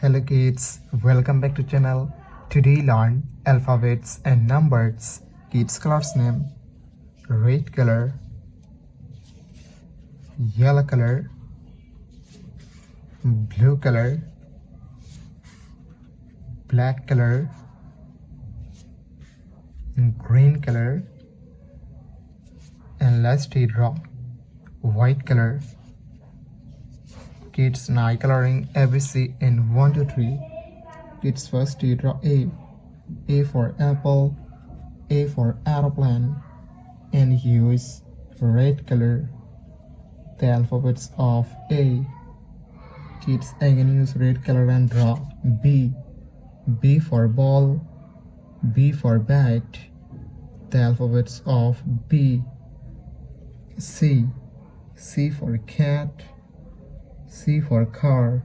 Hello kids, welcome back to channel. Today learn alphabets and numbers. Kids colors name: red color, yellow color, blue color, black color, green color, and last draw white color. Kids now coloring ABC in 1 to 3. Kids first draw A. A for apple, A for aeroplane, and use red color. The alphabets of A. Kids again use red color and draw B. B for ball, B for bat. The alphabets of B. C. C for cat, C for car.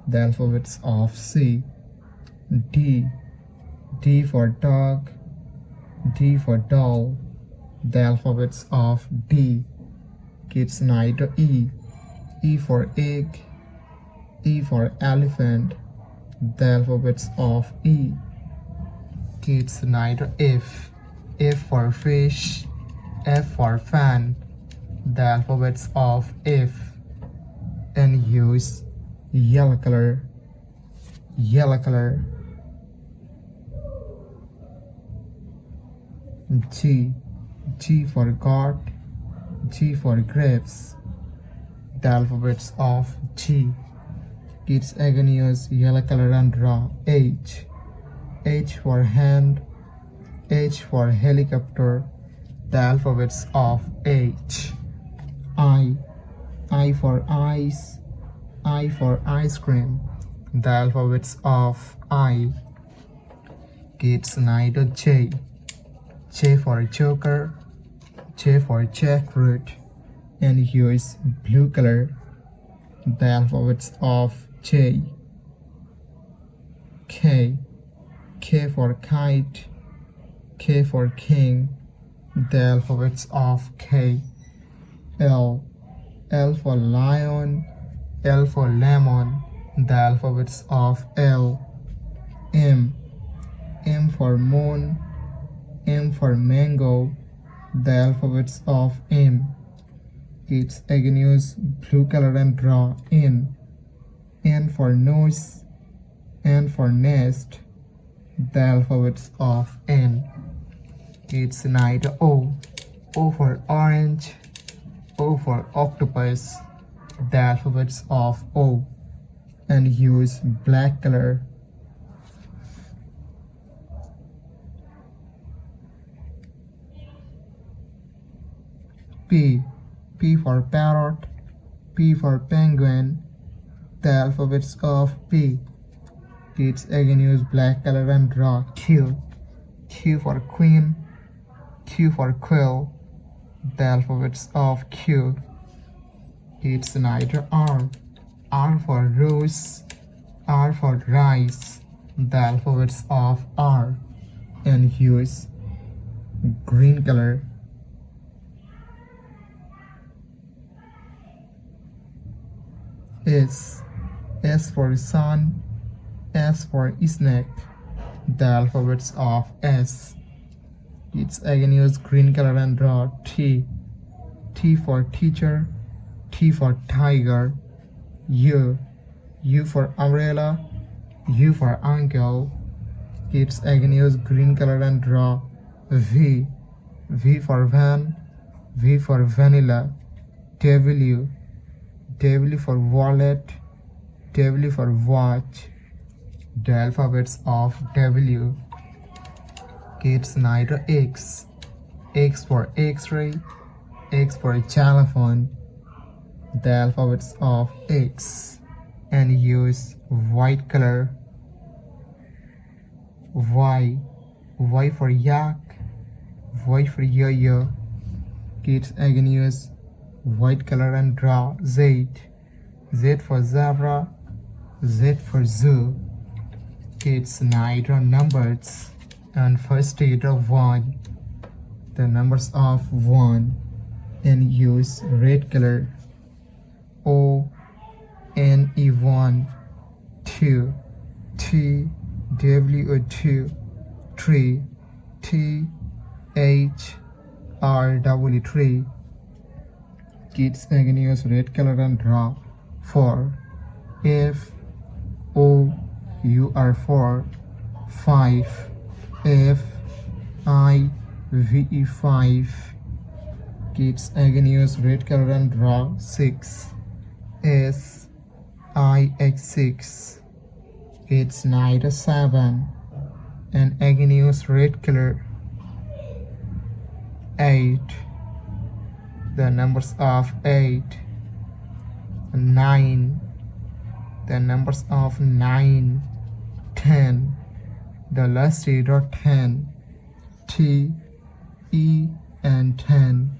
The alphabets of C. D. D for dog, D for doll. The alphabets of D. Kids now draw E. E for egg, E for elephant. The alphabets of E. Kids now draw F. F for fish, F for fan. The alphabets of F. And use yellow color, yellow color. G. G for goat, G for grapes. The alphabets of G. Kids again use yellow color and draw H. H for hand, H for helicopter. The alphabets of H. I for ice, I for ice cream. The alphabets of I. Kids now draw J. J for joker, J for jackfruit, and use blue color. The alphabets of J. K. K for kite, K for king. The alphabets of K. L. L for lion, L for lemon. The alphabets of L. M. M for moon, M for mango. The alphabets of M. Kids again use blue color and draw N. N for nose, N for nest. The alphabets of N. Kids now draw O. O for orange, O for octopus. The alphabets of O. And use black color. P. P for parrot, P for penguin. The alphabets of P. Kids again use black color and draw Q. Q for queen, Q for quill. The alphabets of Q. Kids now draw R. R for rose, R for rice. The alphabets of R. And use green color. S. S for sun, S for snake. The alphabets of S. Kids again use green color and draw T. T for teacher, T for tiger. U. U for umbrella, U for uncle. Kids again use green color and draw V. V for van, V for vanilla. W. W for wallet, W for watch. The alphabets of W. Kids now draw X. X for X-ray, X for xylophone. The alphabets of X. And use white color. Y. Y for yak, Y for yo-yo. Kids again use white color and draw Z. Z for zebra, Z for zoo. Kids now draw numbers. And first draw 1. The numbers of 1. And use red color. O N E 1 2 T W 2 3 T H R W 3. Kids again use red color and draw 4 F O U R 4 5 F I V E 5. Kids again use red color and draw 6 S I X 6. It's night 7 and again use red color 8. The numbers of 8 9. The numbers of 9 10. The last letter 10 T E and 10.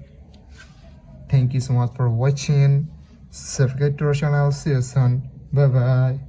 Thank you so much for watching. Subscribe to our channel. See you soon. Bye bye.